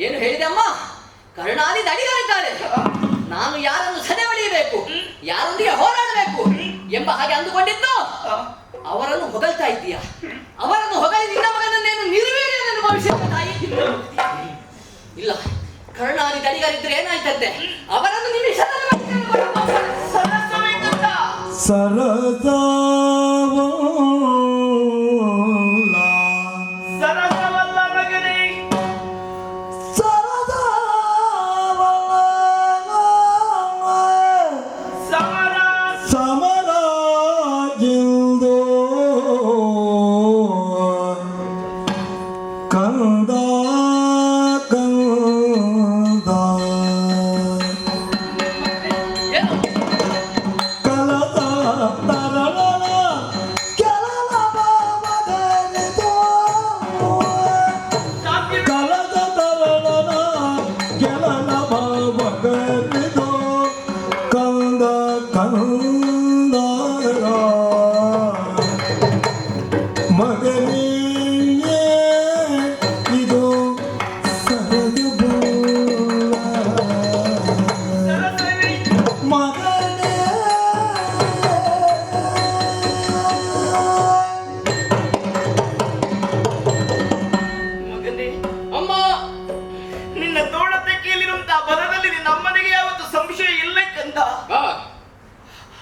ಏನು ಹೇಳಿದೆ ಅಮ್ಮ? ಕರುಣಾದಿ ದಡಿಗಳಿದ್ದಾರೆ. ನಾನು ಯಾರನ್ನು ಸದೆ ಹೊಡೆಯಬೇಕು, ಯಾರೊಂದಿಗೆ ಹೋರಾಡಬೇಕು ಎಂಬ ಹಾಗೆ ಅಂದುಕೊಂಡಿದ್ದು ಅವರನ್ನು ಹೊಗಳ್ತಾ ಇದ್ದೀಯ. ಅವರನ್ನು ಹೊಗಳಿ ನಿನ್ನ ಮಗನನ್ನೇನು ನಿರ್ವೀರ್ಯನೆಂದು ಭಾವಿಸಿದ ತಾಯಿ? ಇಲ್ಲ, ಕರುಣಾದಿ ದಡಿಗರಿದ್ರೆ ಏನಾಯ್ತಂತೆ? ಅವರನ್ನು ನಿನ್ನ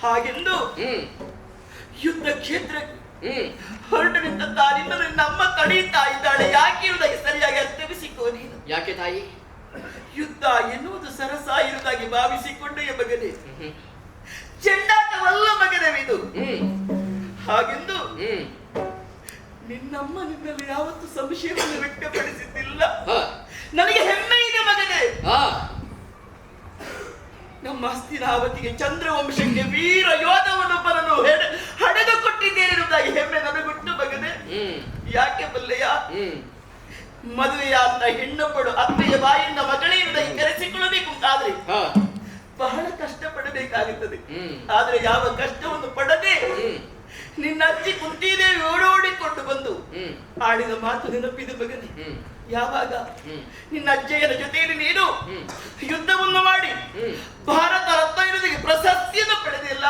ಹಾಗೆಂದು ಯುದ್ಧ ಕ್ಷೇತ್ರ ಹೊರಟು ನಿಂತ ತಾನಿಂದ ನಮ್ಮ ತಡೆಯುತ್ತಾ ಇದ್ದಾಳೆ. ಯಾಕೆ ಇರುವುದಾಗಿ ಸರಿಯಾಗಿ ಅರ್ಥವಿಸಿಕೋ ನೀನು. ಯಾಕೆ ತಾಯಿ? ಯುದ್ಧ ಎನ್ನುವುದು ಸರಸ ಇರುವುದಾಗಿ ಭಾವಿಸಿಕೊಂಡು ಮಗನೇ, ಚೆಂಡಾಟವಲ್ಲ ಮಗನವಿದು. ಹಾಗೆಂದು ನಿನ್ನಮ್ಮ ನಿನ್ನಲ್ಲಿ ಯಾವತ್ತು ಸಂಶಯವನ್ನು ವ್ಯಕ್ತಪಡಿಸಿದ್ದಿಲ್ಲ. ನನಗೆ ಹೆಮ್ಮೆ ಇದೆ ಮಗನೇ. ನಮ್ಮ ಹಸ್ತಿನಾವತಿಗೆ ಚಂದ್ರವಂಶಕ್ಕೆ ವೀರ ಯೋಧವನ್ನೊಬ್ಬರನ್ನು ಹಡೆದು ಕೊಟ್ಟಿದ್ದೇನೆ ಎನ್ನುವುದಾಗಿ ಹೆಮ್ಮೆ ನನಗುಂಟು ಮಗನೇ. ಯಾಕೆ ಬಲ್ಲೆಯ? ಮದುವೆಯಾದ ಹೆಣ್ಣೊಬ್ಬಳು ಅತ್ತೆಯ ಬಾಯಿಂದ ಮಗಳೇ ಎನ್ನುವುದಾಗಿ ಕರೆಸಿಕೊಳ್ಳಬೇಕು ಅಂತಾದ್ರೆ ಬಹಳ ಕಷ್ಟ ಪಡಬೇಕಾಗುತ್ತದೆ. ಆದ್ರೆ ಯಾವ ಕಷ್ಟವನ್ನು ಪಡದೆ ನಿನ್ನ ಅಜ್ಜಿ ಕುಂತಿದೇವಿ ಓಡೋಡಿಕೊಂಡು ಬಂದು ಆಡಿದ ಮಾತು ನೆನಪಿದೆ ಮಗನೇ. ಯಾವಾಗ ನಿನ್ನ ಅಜ್ಜಯ್ಯನ ಜೊತೆಯಲ್ಲಿ ನೀನು ಯುದ್ಧವನ್ನು ಮಾಡಿ ಭಾರತ ರತ್ನ ಇರುವುದಕ್ಕೆ ಪ್ರಶಸ್ತಿಯನ್ನು ಪಡೆದಿಲ್ಲ,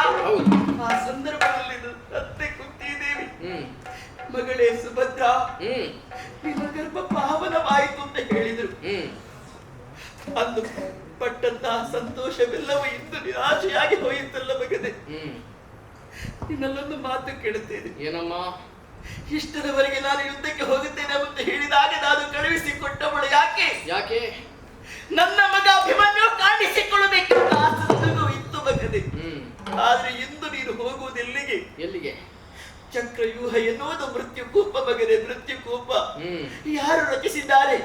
ಆ ಸಂದರ್ಭದಲ್ಲಿ ಅತ್ತೆ ಕುಂತಿದೇವಿ ಮಗಳೇ ಸುಭದ್ರ ನಿನ್ನ ಗರ್ಭ ಪಾವನವಾಯಿತು ಅಂತ ಹೇಳಿದರು. ಅಂದು ಪಟ್ಟಂತಹ ಸಂತೋಷವೆಲ್ಲವೂ ಇಂದು ನಿರಾಶೆಯಾಗಿ ಹೋಯಿತಲ್ಲ ಮಗನೇ. ನಿನ್ನಲ್ಲೊಂದು ಮಾತು ಕೇಳುತ್ತೇನೆ. ಏನಮ್ಮ? ಇಷ್ಟರವರೆಗೆ ನಾನು ಯುದ್ಧಕ್ಕೆ ಹೋಗುತ್ತೇನೆ ಅಂತ ಹೇಳಿದಾಗ ನಾನು ಕಳುಹಿಸಿಕೊಟ್ಟವಳು ಯಾಕೆ? ಯಾಕೆ? ನನ್ನ ಮಗ ಅಭಿಮನ್ಯು ಕಾಣಿಸಿಕೊಳ್ಳಬೇಕೆಂಬ ಆಸಕ್ತಿಗೂ ಇತ್ತು ಮಗನೇ. ಆದ್ರೆ ಇಂದು ನೀನು ಹೋಗುವುದೆಲ್ಲಿಗೆ? ಎಲ್ಲಿಗೆ? ಚಕ್ರವ್ಯೂಹ ಎನ್ನುವುದು ಮೃತ್ಯುಕೂಪ ಮಗನೇ, ಮೃತ್ಯುಕೂಪ. ಯಾರು ರಚಿಸಿದ್ದಾರೆ?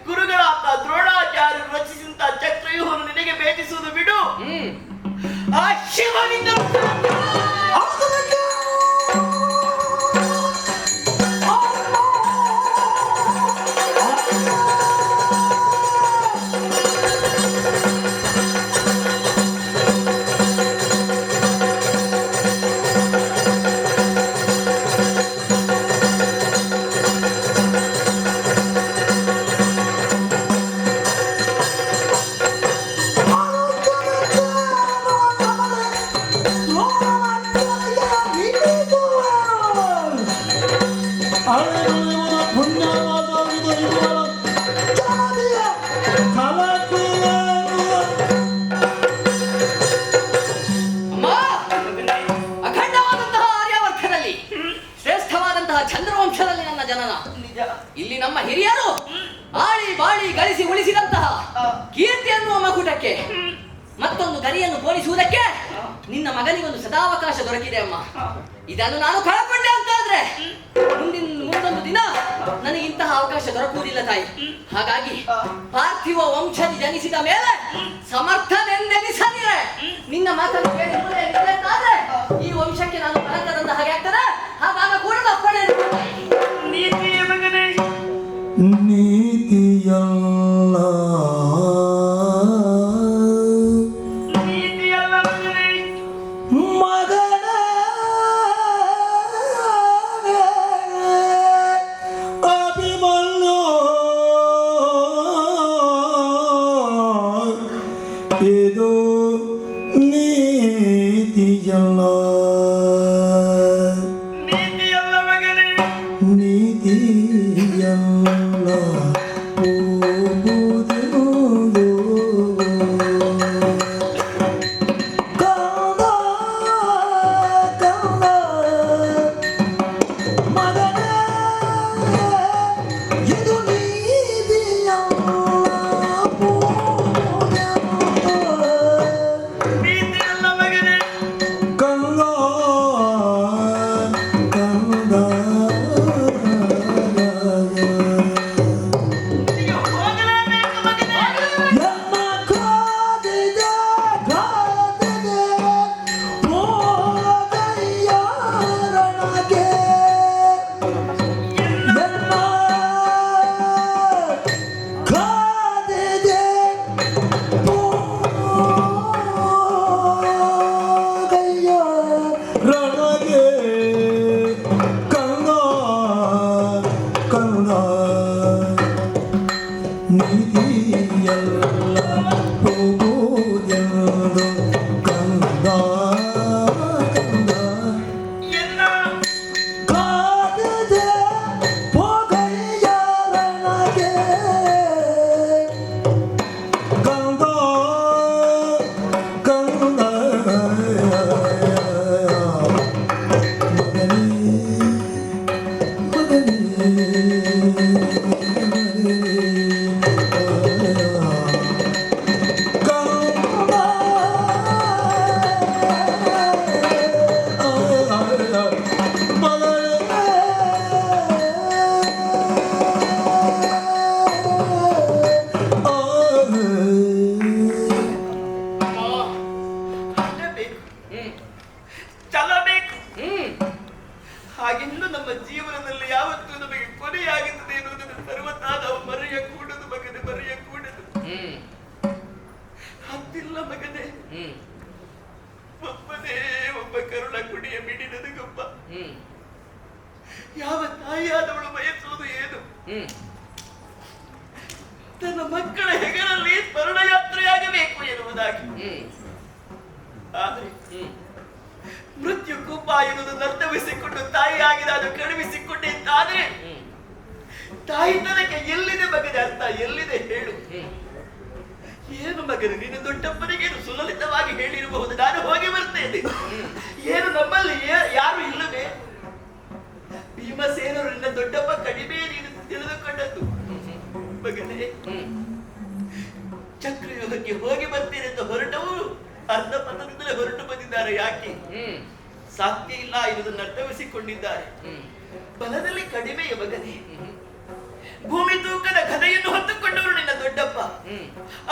ಗುರುಗಳಾದ ದ್ರೋಣಾಚಾರ್ಯರು ರಚಿಸಿದಂತಹ ಚಕ್ರವ್ಯೂಹವನ್ನು ನಿನಗೆ ಭೇಟಿಸುವುದು ಬಿಡು. ಆ ಶಿವನಿಂದ ಇಲ್ಲಿ ನಮ್ಮ ಹಿರಿಯರು ಆಳಿ ಬಾಳಿ ಗಳಿಸಿ ಉಳಿಸಿದಂತಹ ಕೀರ್ತಿ ಅನ್ನುವ ಮಗುಟಕ್ಕೆ ಮತ್ತೊಂದು ಗರಿಯನ್ನು ಪೋಣಿಸುವುದಕ್ಕೆ ನಿನ್ನ ಮಗನಿಗೊಂದು ಸದಾವಕಾಶ ದೊರಕಿದೆ ಅಮ್ಮ. ಇದನ್ನು ನಾನು ಕಳಕೊಂಡೆ ಅಂತಾದ್ರೆ ಮುಂದೊಂದು ದಿನ ನನಗೆ ಇಂತಹ ಅವಕಾಶ ದೊರಕುವುದಿಲ್ಲ ತಾಯಿ. ಹಾಗಾಗಿ ಪಾರ್ಥಿವ ವಂಶದಿ ಜನಿಸಿದ ಮೇಲೆ ಸಮರ್ಥನೆಂದೆನಿಸದಿರೆ ನಿನ್ನ ಮಾತನ್ನು ಕೇಳಿದ್ರೆ ಈ ವಂಶಕ್ಕೆ ನಾನು ಕಳಂಕದಂತ ಹಾಗೆ ಆಗ್ತದೆ. ಹಾಗಾಗ ಕೂಡ ಅಪ್ಪಣೆ ನೀತಿಯ ಮಗನೇ, ನೀತಿಯಲ್ಲ ಹಾಗೆಂದು ನಮ್ಮ ಜೀವನದಲ್ಲಿ ಯಾವತ್ತೂ ನಮಗೆ ಕೊನೆಯಾಗುತ್ತದೆ ಎನ್ನುವುದನ್ನು ಸರ್ವತಾ ನಾವು ಮರೆಯಕೂಡದು ಮಗನೇ, ಮರೆಯಕೂಡದು. ಹತ್ತಿಲ್ಲ ಮಗನೇ, ಒಬ್ಬನೇ ಒಬ್ಬ ಕರುಳ ಕುಡಿಯ ಬಿಡಿ ನನಗೊಬ್ಬ. ಯಾವ ತಾಯಿಯಾದವಳು ಬಯಸುವುದು ಏನು? ತನ್ನ ಮಕ್ಕಳ ಹೆಗರಲ್ಲಿ ಸ್ಮರಣಯಾತ್ರೆಯಾಗಬೇಕು ಎನ್ನುವುದಾಗಿ. ಆದರೆ ಮೃತ್ಯು ಕೂಪ ಎನ್ನುವುದನ್ನು ಅರ್ಥವಿಸಿಕೊಂಡು ತಾಯಿಯಾಗಿ ನಾನು ಕಳುಹಿಸಿಕೊಂಡಿದ್ದಾದ್ರೆ ತಾಯಿತನಕ್ಕೆ ಎಲ್ಲಿದೆ ಮಗನೇ ಅರ್ಥ, ಎಲ್ಲಿದೆ ಹೇಳು? ಏನು ಮಗನೇ, ನಿನ್ನ ದೊಡ್ಡಪ್ಪನಿಗೆ ಸುಲಲಿತವಾಗಿ ಹೇಳಿರಬಹುದು, ನಾನು ಹೋಗಿ ಬರ್ತೇನೆ. ಏನು ನಮ್ಮಲ್ಲಿ ಯಾರು ಇಲ್ಲವೇ? ಭೀಮಸೇನರು ನಿನ್ನ ದೊಡ್ಡಪ್ಪ ಕಡಿಮೆ ನೀನು ತಿಳಿದುಕೊಂಡದ್ದು ಮಗನೇ. ಚಕ್ರವ್ಯೂಹಕ್ಕೆ ಹೋಗಿ ಬರ್ತೇನೆ ಅಂತ ಹೊರಟವರು ಅರ್ಧ ಪಥದಿಂದಲೇ ಹೊರಟು ಬಂದಿದ್ದಾರೆ. ಯಾಕೆ? ಸಾಧ್ಯ ಇಲ್ಲ ಎನ್ನುವುದನ್ನು ಅರ್ಥವಿಸಿಕೊಂಡಿದ್ದಾರೆ. ಬಲದಲ್ಲಿ ಕಡಿಮೆಯ ಮಗನೇ, ಭೂಮಿ ತೂಕದ ಗದೆಯನ್ನು ಹೊತ್ತುಕೊಂಡವರು ನಿನ್ನ ದೊಡ್ಡಪ್ಪ.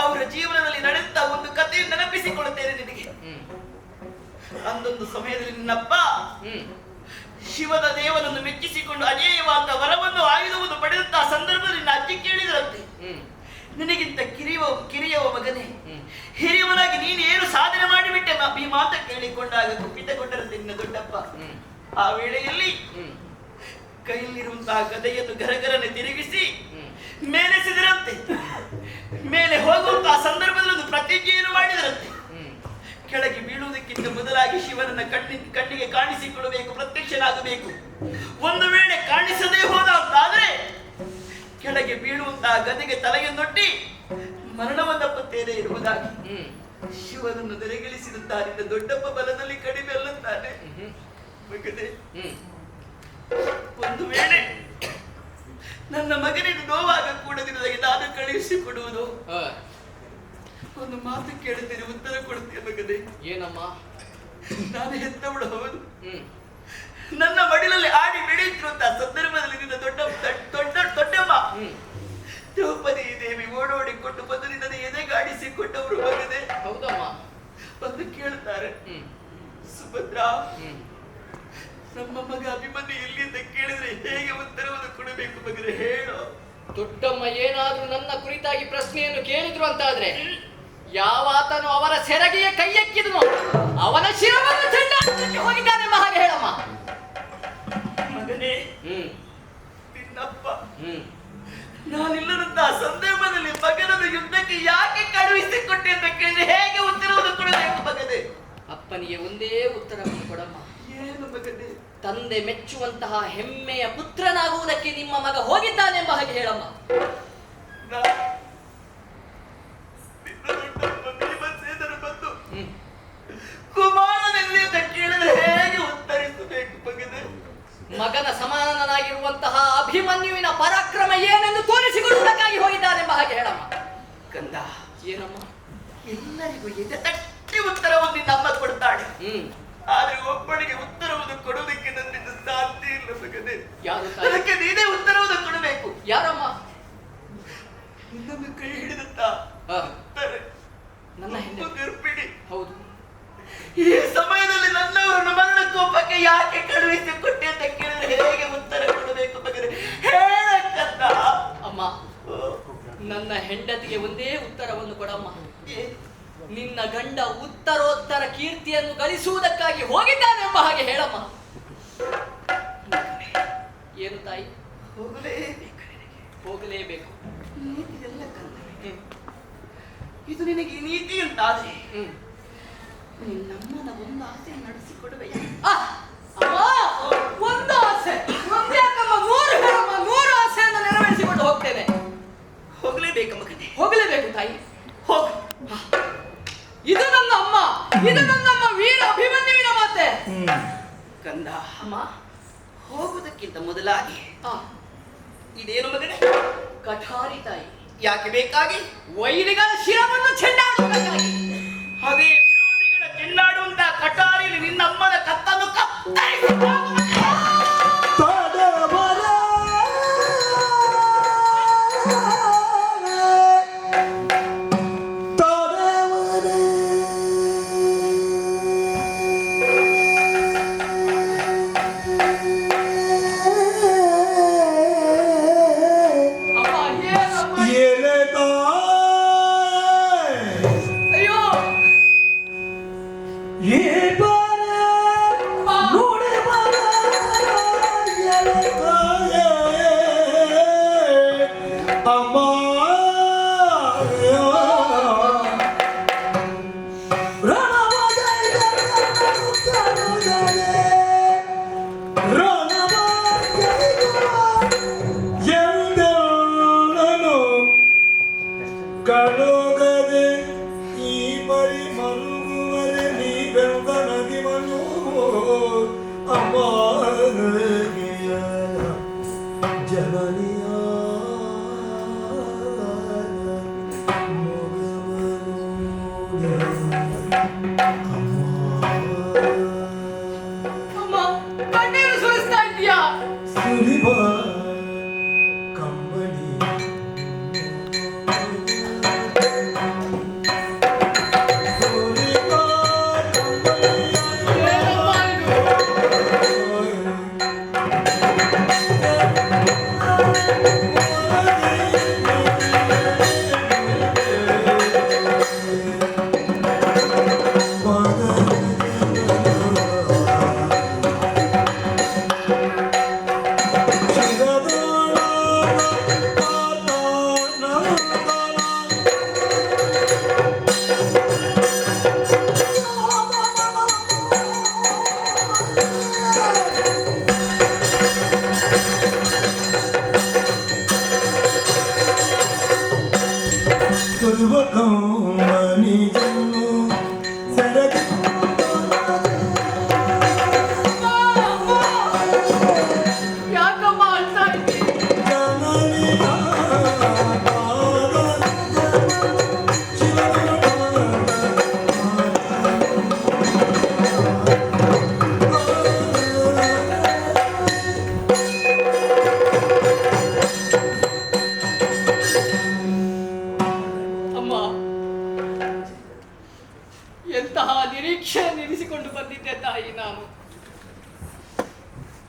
ಅವರ ಜೀವನದಲ್ಲಿ ನಡೆಯುತ್ತಾ ಒಂದು ಕಥೆಯನ್ನು ನೆನಪಿಸಿಕೊಳ್ಳುತ್ತೇನೆ ನಿನಗೆ. ಅಂದೊಂದು ಸಮಯದಲ್ಲಿ ನಿನ್ನಪ್ಪ ಶಿವನ ದೇವನನ್ನು ಮೆಚ್ಚಿಸಿಕೊಂಡು ಅಜೇಯವಾದ ವರವನ್ನು ಆಯುಧವನ್ನು ಪಡೆಯುತ್ತಾ ಸಂದರ್ಭದಲ್ಲಿ ನಿನ್ನ ಅಜ್ಜಿ ಕೇಳಿದರಂತೆ, ನಿನಗಿಂತ ಕಿರಿಯವ ಮಗನೇ, ಹಿರಿಯವನಾಗಿ ನೀನು ಏನು ಸಾಧನೆ ಮಾಡಿಬಿಟ್ಟೆ ಈ ಮಾತ ಕೇಳಿಕೊಂಡಾಗ ಕುಪಿತಗೊಂಡರಂತೆ ನಿನ್ನ ದೊಡ್ಡಪ್ಪ. ಆ ವೇಳೆಯಲ್ಲಿ ಕೈಯಲ್ಲಿರುವಂತಹ ಗದೆಯನ್ನು ಗರಗರನೆ ತಿರುಗಿಸಿ ಮೇಲೆಸಿದರಂತೆ. ಮೇಲೆ ಹೋಗುವಂತಹ ಸಂದರ್ಭದಲ್ಲಿ ಒಂದು ಪ್ರತಿಜ್ಞೆಯನ್ನು ಮಾಡಿದರಂತೆ, ಕೆಳಗೆ ಬೀಳುವುದಕ್ಕಿಂತ ಮೊದಲಾಗಿ ಶಿವನನ್ನ ಕಣ್ಣಿಗೆ ಕಾಣಿಸಿಕೊಳ್ಳಬೇಕು, ಪ್ರತ್ಯಕ್ಷನಾಗಬೇಕು. ಒಂದು ವೇಳೆ ಕಾಣಿಸದೇ ಹೋದ ಅಂತಾದ್ರೆ ಕೆಳಗೆ ಬೀಳುವಂತಹ ಗದೆಗೆ ತಲೆಯನ್ನೊಡ್ಡಿ ಮರಣವನ್ನಪ್ಪತ್ತೇನೆ ಇರುವುದಾಗಿ ಶಿವನನ್ನು ನೆರೆಗಳಿಸಿರುತ್ತಾನೆ. ದೊಡ್ಡಪ್ಪ ಬಲದಲ್ಲಿ ಕಡಿಮೆ ಅಲ್ಲುತ್ತಾನೆ ಮಗನೇ. ಒಂದು ವೇಳೆ ನನ್ನ ಮಗನಿಗೆ ನೋವಾಗ ಕೂಡ ನಿನಗೆ ನಾನು ಕಳುಹಿಸಿಕೊಡುವುದು, ಒಂದು ಮಾತು ಕೇಳುತ್ತೇನೆ, ಉತ್ತರ ಕೊಡುತ್ತೇನೆ ಮಗನೇ. ಏನಮ್ಮ? ನಾನು ಹೆತ್ತವಳು ಹೌದು. ನನ್ನ ಮಡಿಲಲ್ಲಿ ಆಡಿ ಬೆಳೆಯುತ್ತಿರುವಂತಹ ಸಂದರ್ಭದಲ್ಲಿ ನಿನ್ನ ದೊಡ್ಡಮ್ಮ ದ್ರೌಪದಿ ದೇವಿ ಓಡೋಡಿಕೊಂಡು ಬಂದು ನಿನ್ನನ್ನು ಎದೆಗಾಡಿಸಿಕೊಂಡವರು ಮಗನೇ. ಹೌದಮ್ಮ. ಬಂದು ಕೇಳುತ್ತಾರೆ, ಸುಭದ್ರಾ, ನಮ್ಮ ಮಗ ಅಭಿಮನ್ಯು ಎಲ್ಲಿಂದ ಕೇಳಿದ್ರೆ ಹೇಗೆ ಉತ್ತರವನ್ನು ಕೊಡಬೇಕು ಮಗನೇ, ಹೇಳು. ದೊಡ್ಡಮ್ಮ ಏನಾದ್ರೂ ನನ್ನ ಕುರಿತಾಗಿ ಪ್ರಶ್ನೆಯನ್ನು ಕೇಳಿದ್ರು ಅಂತಾದ್ರೆ ಯಾವಾತನು ಅವರ ಸೆರಗಿಯ ಕೈಯೆಕ್ಕಿದನು ಅವನ ಶಿರವನ್ನು ಚೆಂಡಾಟಕ್ಕೆ ಹೋಗಿದ್ದಾನೆಂಬ ಹಾಗೆ ಹೇಳಮ್ಮ. ಮಗನೇ, ನಿನ್ನಪ್ಪ ನಾನಿಲ್ಲದಂತಹ ಸಂದರ್ಭದಲ್ಲಿ ಮಗನನ್ನು ಯುದ್ಧಕ್ಕೆ ಯಾಕೆ ಕಳುಹಿಸಿಕೊಟ್ಟೆ ಅಂತ ಕೇಳಿದ್ರೆ ಹೇಗೆ ಉತ್ತರವನ್ನು ಕೊಡಬೇಕು ಮಗನೇ? ಅಪ್ಪನಿಗೆ ಒಂದೇ ಉತ್ತರವನ್ನು ಕೊಡಮ್ಮ. ಏನು ಮಗನೇ? ತಂದೆ ಮೆಚ್ಚುವಂತಹ ಹೆಮ್ಮೆಯ ಪುತ್ರನಾಗುವುದಕ್ಕೆ ನಿಮ್ಮ ಮಗ ಹೋಗಿದ್ದಾನೆಂಬ ಹಾಗೆ ಹೇಳಮ್ಮ. ಕುಮಾರನಲ್ಲಿ ಅಂತ ಕೇಳಿದ್ರೆ ಹೇಗೆ ಉತ್ತರಿಸಬೇಕು ಮಗನೇ? ಮಗನ ಸಮಾನನಾಗಿರುವಂತಹ ಅಭಿಮನ್ಯುವಿನ ಪರಾಕ್ರಮ ಏನೆಂದು ತೋರಿಸಿಕೊಡುವುದಕ್ಕಾಗಿ ಹೋಗಿದ್ದಾನೆಂಬ ಹಾಗೆ ಹೇಳಮ್ಮ. ಕಂದ, ಏನಮ್ಮ? ಎಲ್ಲರಿಗೂ ಎದೆ ತಟ್ಟಿ ಉತ್ತರವನ್ನು ನಮ್ಮ ಕೊಡ್ತಾಳೆ. ಆದ್ರೆ ಒಬ್ಬಳಿಗೆ ಉತ್ತರವನ್ನು ಕೊಡುವುದಕ್ಕೆ ನನ್ನಿಂದ ಸಾಧ್ಯ ಇಲ್ಲ ಮಗನೇ. ಯಾರು? ಅದಕ್ಕೆ ನೀನೇ ಉತ್ತರವನ್ನು ಕೊಡಬೇಕು. ಯಾರಮ್ಮ? ನಿನ್ನನ್ನು ಕೈ ಹಿಡಿದಂತ ನನ್ನ ಹೆಂಡತಿ ಗರ್ಭಿಣಿ. ಹೌದು. ಈ ಸಮಯದಲ್ಲಿ ನನ್ನವರನ್ನು ಮರಣ ಕೋಪಕ್ಕೆ ಯಾಕೆ ಕಳುಹಿಸಿ ಕೊಟ್ಟೆ ಅಂತ ಕೇಳಿದ್ರೆ ಹೇಗೆ ಉತ್ತರ ಕೊಡಬೇಕು ಮಗನೇ? ಹೇಳಕ್ಕಂತ. ಅಮ್ಮ, ನನ್ನ ಹೆಂಡತಿಗೆ ಒಂದೇ ಉತ್ತರವನ್ನು ಕೊಡಮ್ಮ. ನಿನ್ನ ಗಂಡ ಉತ್ತರೋತ್ತರ ಕೀರ್ತಿಯನ್ನು ಗಳಿಸುವುದಕ್ಕಾಗಿ ಹೋಗಿದ್ದಾನೆಂಬ ಹಾಗೆ ಹೇಳಮ್ಮ. ಏನು ತಾಯಿ? ಹೋಗಲೇಬೇಕು. ಹೋಗಲೇಬೇಕು. ನೀತಿ ಎಲ್ಲ ಕಂದ. ಇದು ನಿನಗೆ ನೀತಿ ಅಂತಾದ್ರೆ ನಿನ್ನಮ್ಮನ ಒಂದು ಆಸೆ ನಡೆಸಿಕೊಡುವೆ. ಒಂದು ಆಸೆ ಒಂದೇ ಅಕ್ಕಮ್ಮ, 100 ಹೇಳಮ್ಮ. 100 ಆಸೆಯನ್ನು ನೆರವೇರಿಸಿಕೊಂಡು ಹೋಗ್ತೇನೆ. ಹೋಗಲೇಬೇಕು ಮಗನೇ. ಹೋಗಲೇಬೇಕು ತಾಯಿ. ಹೋಗು. ಇದು ನನ್ನ ಅಮ್ಮ, ಇದು ನನ್ನಮ್ಮ ವೀರ ಅಭಿಮನ್ಯುವಿನ ಮಾತೆ. ಕಂದ, ಅಮ್ಮ, ಹೋಗುವುದಕ್ಕಿಂತ ಮೊದಲಾಗಿ ಇದೇನು ಮಗನೇ? ಕಠಾರಿ ತಾಯಿ. ಯಾಕೆ ಬೇಕಾಗಿ? ವೈರಿಗಳ ಶಿರವನ್ನು ಚೆಂಡಾಡುವುದಕ್ಕಾಗಿ. ಅದೇ ವಿರೋಧಿಗಳ ಚೆಂಡಾಡುವಂತ ಕಟಾರಿಲಿ ನಿನ್ನ ಅಮ್ಮನ ಕತ್ತನ್ನು ಕತ್ತರಿಸಿ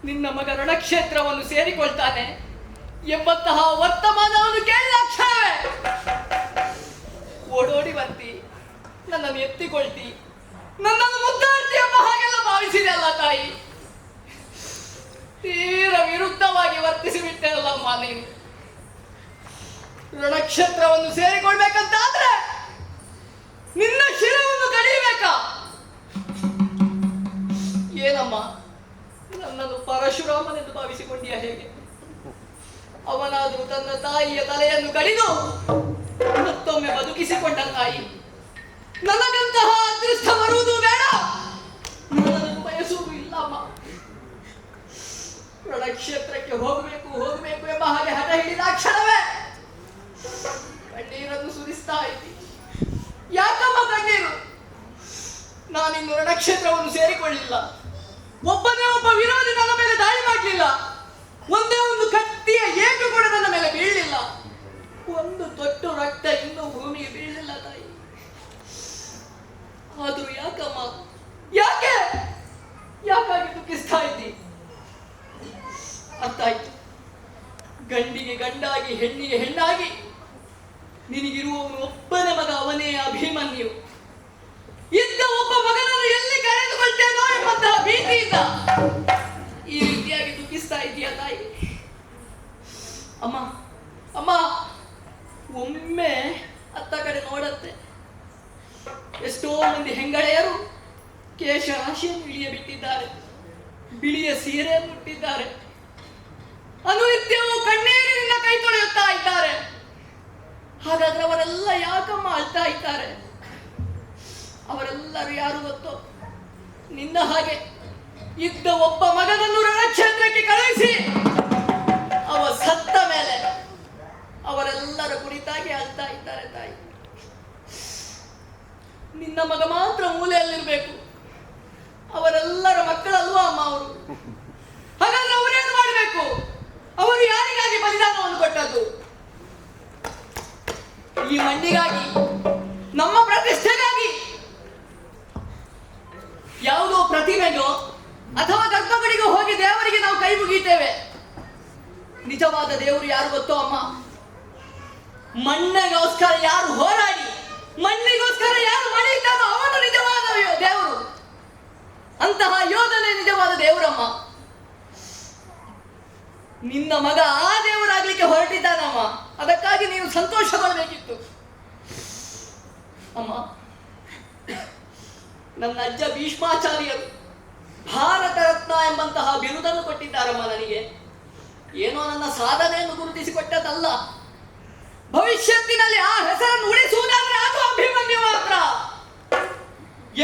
ನಿನ್ನ ಮಗ ರಣಕ್ಷೇತ್ರವನ್ನು ಸೇರಿಕೊಳ್ತಾನೆ ಎಂಬಂತಹ ವರ್ತಮಾನವನ್ನು ಕೇಳಿದ ಕ್ಷಣವೇ ಓಡೋಡಿ ಬರ್ತಿ, ನನ್ನನ್ನು ಎತ್ತಿಕೊಳ್ತಿ, ನನ್ನನ್ನು ಮುದ್ದಾಡ್ತಿ ಎಂಬ ಹಾಗೆಲ್ಲ ಭಾವಿಸಿದೆ ಅಲ್ಲ ತಾಯಿ. ತೀರ ವಿರುದ್ಧವಾಗಿ ವರ್ತಿಸಿಬಿಟ್ಟೆ ಅಲ್ಲಮ್ಮ ನೀನು. ರಣಕ್ಷೇತ್ರವನ್ನು ಸೇರಿಕೊಳ್ಬೇಕಂತಾದ್ರೆ ನಿನ್ನ ಶಿರವನ್ನು ಕಡಿಬೇಕಾ? ಏನಮ್ಮ ನನ್ನನ್ನು ಪರಶುರಾಮನೆಂದು ಭಾವಿಸಿಕೊಂಡಿಯ ಹೇಗೆ? ಅವನಾದರೂ ತನ್ನ ತಾಯಿಯ ತಲೆಯನ್ನು ಕಡಿದು ಮತ್ತೊಮ್ಮೆ ಬದುಕಿಸಿಕೊಂಡ ತಾಯಿ. ನನಗಂತಹ ಅದೃಷ್ಟ ಬರುವುದು ಬೇಡ, ನನ್ನನ್ನು ಬಯಸುವುದು ಇಲ್ಲ ಅಮ್ಮ. ರಣಕ್ಷೇತ್ರಕ್ಕೆ ಹೋಗಬೇಕು ಹೋಗಬೇಕು ಎಂಬ ಹಾಗೆ ಹಠ ಹಿಡಿದ ಕ್ಷಣವೇ ಕಣ್ಣೀರನ್ನು ಸುರಿಸ್ತಾ ಇದ್ದಿ. ಯಾಕಮ್ಮ ಕಣ್ಣೀರು? ನಾನಿನ್ನು ರಣಕ್ಷೇತ್ರವನ್ನು ಸೇರಿಕೊಳ್ಳಿಲ್ಲ. ಒಬ್ಬನೇ ಒಬ್ಬ ವಿರೋಧಿ ನನ್ನ ಮೇಲೆ ದಾಳಿ ಮಾಡಲಿಲ್ಲ. ಒಂದೇ ಒಂದು ಕತ್ತಿಯ ಏಟು ಕೂಡ ನನ್ನ ಮೇಲೆ ಬೀಳಲಿಲ್ಲ. ಒಂದು ತೊಟ್ಟು ರಕ್ತ ಇನ್ನೂ ಭೂಮಿಗೆ ಬೀಳಲಿಲ್ಲ ತಾಯಿ. ಆದ್ರೂ ಯಾಕಮ್ಮ, ಯಾಕೆ ಯಾಕಾಗಿ ದುಃಖಿಸ್ತಾ ಇದ್ದಿ? ಅರ್ಥ ಆಯ್ತು. ಗಂಡಿಗೆ ಗಂಡಾಗಿ ಹೆಣ್ಣಿಗೆ ಹೆಣ್ಣಾಗಿ ನಿನಗಿರುವವನು ಒಬ್ಬನೇ ಮಗ, ಅವನೇ ಅಭಿಮನ್ಯು. ಇದ್ದ ಒಬ್ಬ ಮಗನನ್ನು ಎಲ್ಲಿ ಕಳೆದುಕೊಳ್ತೇನೋ ಎಂಬಂತಹ ಭೀತಿಯಿಂದ ಈ ರೀತಿಯಾಗಿ ದುಃಖಿಸ್ತಾ ಇದೆಯಾ ತಾಯಿ? ಅಮ್ಮ ಅಮ್ಮ, ಒಮ್ಮೆ ಅತ್ತ ಕಡೆ ನೋಡತ್ತೆ. ಎಷ್ಟೋ ಮಂದಿ ಹೆಂಗಳೆಯರು ಕೇಶ ರಾಶಿಯನ್ನು ಇಳಿಯ ಬಿಟ್ಟಿದ್ದಾರೆ, ಬಿಳಿಯ ಸೀರೆ ಮುಟ್ಟಿದ್ದಾರೆ, ಅನುನಿತ್ಯವೂ ಕಣ್ಣೀರಿನಿಂದ ಕೈ ತೊಳೆಯುತ್ತಾ ಇದ್ದಾರೆ. ಹಾಗಾದ್ರೆ ಅವರೆಲ್ಲ ಯಾಕಮ್ಮ ಅಳ್ತಾ ಇದ್ದಾರೆ? ಅವರೆಲ್ಲರೂ ಯಾರು ಗೊತ್ತೋ? ನಿನ್ನ ಹಾಗೆ ಇದ್ದ ಒಬ್ಬ ಮಗನನ್ನು ರಣಕ್ಷೇತ್ರಕ್ಕೆ ಕಳುಹಿಸಿ ಅವ ಸತ್ತ ಮೇಲೆ ಅವರೆಲ್ಲರ ಕುರಿತಾಗಿ ಅಳ್ತಾ ಇದ್ದಾರೆ ತಾಯಿ. ನಿನ್ನ ಮಗ ಮಾತ್ರ ಮೂಲೆಯಲ್ಲಿರ್ಬೇಕು. ಅವರೆಲ್ಲರ ಮಕ್ಕಳಲ್ವಾ ಅಮ್ಮ ಅವರು? ಹಾಗಾದ್ರೆ ಅವರೇನು ಮಾಡಬೇಕು? ಅವರು ಯಾರಿಗಾಗಿ ಬಲಿದಾನವನ್ನು ಕೊಟ್ಟದ್ದು? ಈ ಮಣ್ಣಿಗಾಗಿ, ನಮ್ಮ ಪ್ರತಿಷ್ಠೆಗಾಗಿ. ಯಾವುದೋ ಪ್ರತಿಮೆಗೋ ಅಥವಾ ಗರ್ಭಗುಡಿಗೋ ಹೋಗಿ ದೇವರಿಗೆ ನಾವು ಕೈ ಮುಗಿತೇವೆ. ನಿಜವಾದ ದೇವರು ಯಾರು ಗೊತ್ತೋ ಅಮ್ಮ? ಮಣ್ಣಿಗೋಸ್ಕರ ಯಾರು ಹೋರಾಡಿ, ಮಣ್ಣಿಗೋಸ್ಕರ ಯಾರು ಮಣಿತಾನೋ ಅವನು ನಿಜವಾದ ದೇವರು. ಅಂತಹ ಯೋಧನೇ ನಿಜವಾದ ದೇವರಮ್ಮ. ನಿನ್ನ ಮಗ ಆ ದೇವರಾಗ್ಲಿಕ್ಕೆ ಹೊರಟಿದ್ದಾನಮ್ಮ. ಅದಕ್ಕಾಗಿ ನೀನು ಸಂತೋಷಗೊಳ್ಳಬೇಕಿತ್ತು ಅಮ್ಮ. ನನ್ನ ಅಜ್ಜ ಭೀಷ್ಮಾಚಾರ್ಯರು ಭಾರತ ರತ್ನ ಎಂಬಂತಹ ಬಿರುದನ್ನು ಕೊಟ್ಟಿದ್ದಾರಮ್ಮ ನನಗೆ. ಏನೋ ನನ್ನ ಸಾಧನೆಯನ್ನು ಗುರುತಿಸಿಕೊಟ್ಟದಲ್ಲ, ಭವಿಷ್ಯತ್ತಿನಲ್ಲಿ ಆ ಹೆಸರನ್ನು ಉಳಿಸುವುದಾದ್ರೆ ಅದು ಅಭಿಮನ್ಯು ಮಾತ್ರ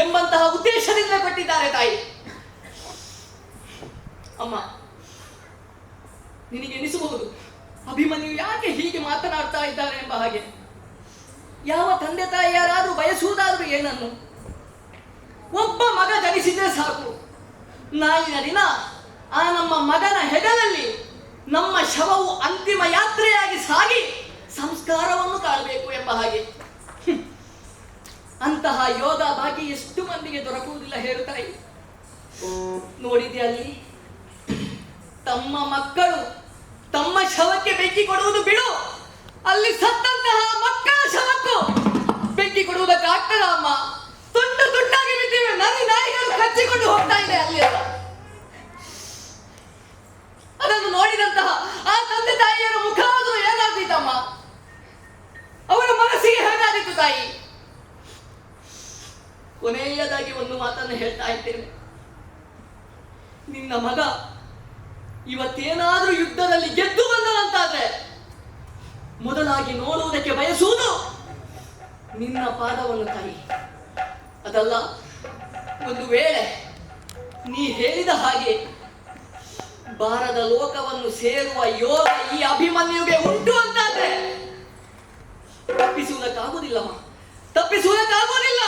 ಎಂಬಂತಹ ಉದ್ದೇಶದಿಂದ ಕೊಟ್ಟಿದ್ದಾರೆ ತಾಯಿ. ಅಮ್ಮ, ನಿನಗೆ ಎನಿಸಬಹುದು ಅಭಿಮನ್ಯು ಯಾಕೆ ಹೀಗೆ ಮಾತನಾಡ್ತಾ ಇದ್ದಾರೆ ಎಂಬ ಹಾಗೆ. ಯಾವ ತಂದೆ ತಾಯಿಯಾರಾದ್ರೂ ಬಯಸುವುದಾದ್ರೂ ಏನನ್ನು? ಒಬ್ಬ ಮಗ ಜನಿಸಿದ್ರೆ ಸಾಕು, ನಾಳಿನ ದಿನ ಆ ನಮ್ಮ ಮಗನ ಹೆಗಲಲ್ಲಿ ನಮ್ಮ ಶವವು ಅಂತಿಮ ಯಾತ್ರೆಯಾಗಿ ಸಾಗಿ ಸಂಸ್ಕಾರವನ್ನು ಕಾಣಬೇಕು ಎಂಬ ಹಾಗೆ. ಅಂತಹ ಯೋಧ ಭಾಗ್ಯ ಎಷ್ಟು ಮಂದಿಗೆ ದೊರಕುವುದಿಲ್ಲ ಹೇಳುತ್ತಾಯಿ. ನೋಡಿದೆ ಅಲ್ಲಿ ತಮ್ಮ ಮಕ್ಕಳು ತಮ್ಮ ಶವಕ್ಕೆ ಬೆಂಕಿ ಕೊಡುವುದು ಬಿಡು, ಅಲ್ಲಿ ಸತ್ತಂತಹ ಮಕ್ಕಳ ಶವಕ್ಕೂ ಬೆಂಕಿ ಕೊಡುವುದಕ್ಕಾಗ್ತದ ಅಮ್ಮ? ತುಂಡು ತುಂಡಾಗಿ ಬಿಟ್ಟಿವೆ, ನರಿ ನಾಯಿಗಳು ಕಚ್ಚಿಕೊಂಡು ಹೋಗ್ತಾ ಇದೆ ಅಲ್ಲಿ. ಅದನ್ನು ನೋಡಿದಂತಹ ಆ ತಂದೆ ತಾಯಿಯರ ಮುಖವಾದರೂ ಏನಾಗ್ತಿತ್ತಮ್ಮ? ಅವರ ಮನಸ್ಸಿಗೆ ಹೇಗಾದಿತ್ತು ತಾಯಿ? ಕೊನೆಯದಾಗಿ ಒಂದು ಮಾತನ್ನು ಹೇಳ್ತಾ ಇದ್ದೇನೆ. ನಿನ್ನ ಮಗ ಇವತ್ತೇನಾದ್ರೂ ಯುದ್ಧದಲ್ಲಿ ಗೆದ್ದು ಬಂದನಂತಾದ್ರೆ ಮೊದಲಾಗಿ ನೋಡುವುದಕ್ಕೆ ಬಯಸುವುದು ನಿನ್ನ ಪಾದವನ್ನು ತಾಯಿ. ಅದಲ್ಲ, ಒಂದು ವೇಳೆ ನೀ ಹೇಳಿದ ಹಾಗೆ ಬಾರದ ಲೋಕವನ್ನು ಸೇರುವ ಯೋಗ ಈ ಅಭಿಮನ್ಯುಗೆ ಉಂಟು ಅಂತಾದ್ರೆ ತಪ್ಪಿಸುವುದಕ್ಕಾಗುವುದಿಲ್ಲಮ್ಮ, ತಪ್ಪಿಸುವುದಕ್ಕಾಗುವುದಿಲ್ಲ.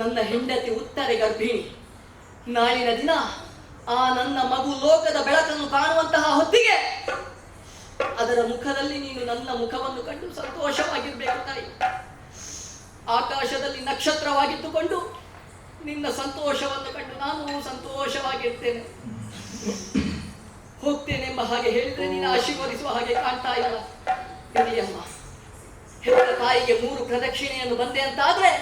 ನನ್ನ ಹೆಂಡತಿ ಉತ್ತರೆ ಗರ್ಭಿಣಿ. ನಾಳಿನ ದಿನ ಆ ನನ್ನ ಮಗು ಲೋಕದ ಬೆಳಕನ್ನು ಕಾಣುವಂತಹ ಹೊತ್ತಿಗೆ ಅದರ ಮುಖದಲ್ಲಿ ನೀನು ನನ್ನ ಮುಖವನ್ನು ಕಂಡು ಸಂತೋಷವಾಗಿರ್ಬೇಕು ತಾಯಿ. ಆಕಾಶದಲ್ಲಿ ನಕ್ಷತ್ರವಾಗಿದ್ದುಕೊಂಡು ನಿನ್ನ ಸಂತೋಷವನ್ನು ಕಂಡು ನಾನು ಸಂತೋಷವಾಗಿರ್ತೇನೆ. ಹೋಗ್ತೇನೆಂಬ ಹಾಗೆ ಹೇಳಿದ್ರೆ ನೀನು ಆಶೀರ್ವದಿಸುವ ಹಾಗೆ ಕಾಣ್ತಾ ಇಲ್ಲ. ಹಿರಿಯಮ್ಮ, ಹೆತ್ತ ತಾಯಿಗೆ 3 ಪ್ರದಕ್ಷಿಣೆಯನ್ನು ಬಂದೆ ಅಂತಾದ್ರೆ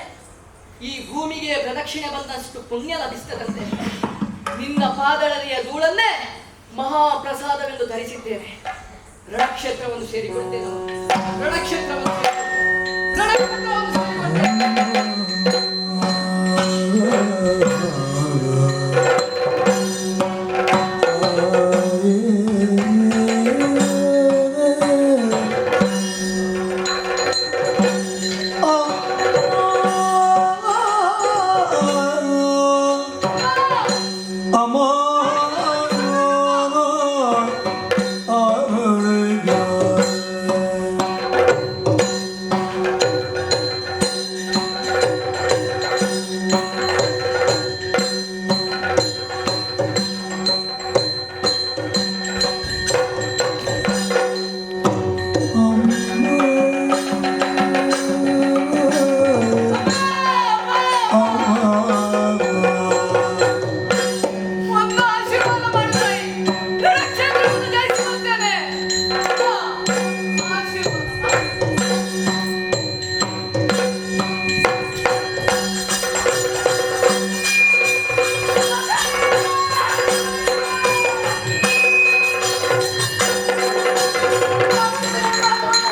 ಈ ಭೂಮಿಗೆ ಪ್ರದಕ್ಷಿಣೆ ಬಂದಷ್ಟು ಪುಣ್ಯ ಲಭಿಸ್ತದಂತೆ. ನಿನ್ನ ಪಾದಳರಿಯ ಧೂಳನ್ನೇ ಮಹಾಪ್ರಸಾದವೆಂದು ಧರಿಸಿದ್ದೇನೆ. ರಣಕ್ಷೇತ್ರವನ್ನು ಸೇರಿಕೊಳ್ತೇನೆ. ರಣಕ್ಷೇತ್ರವನ್ನು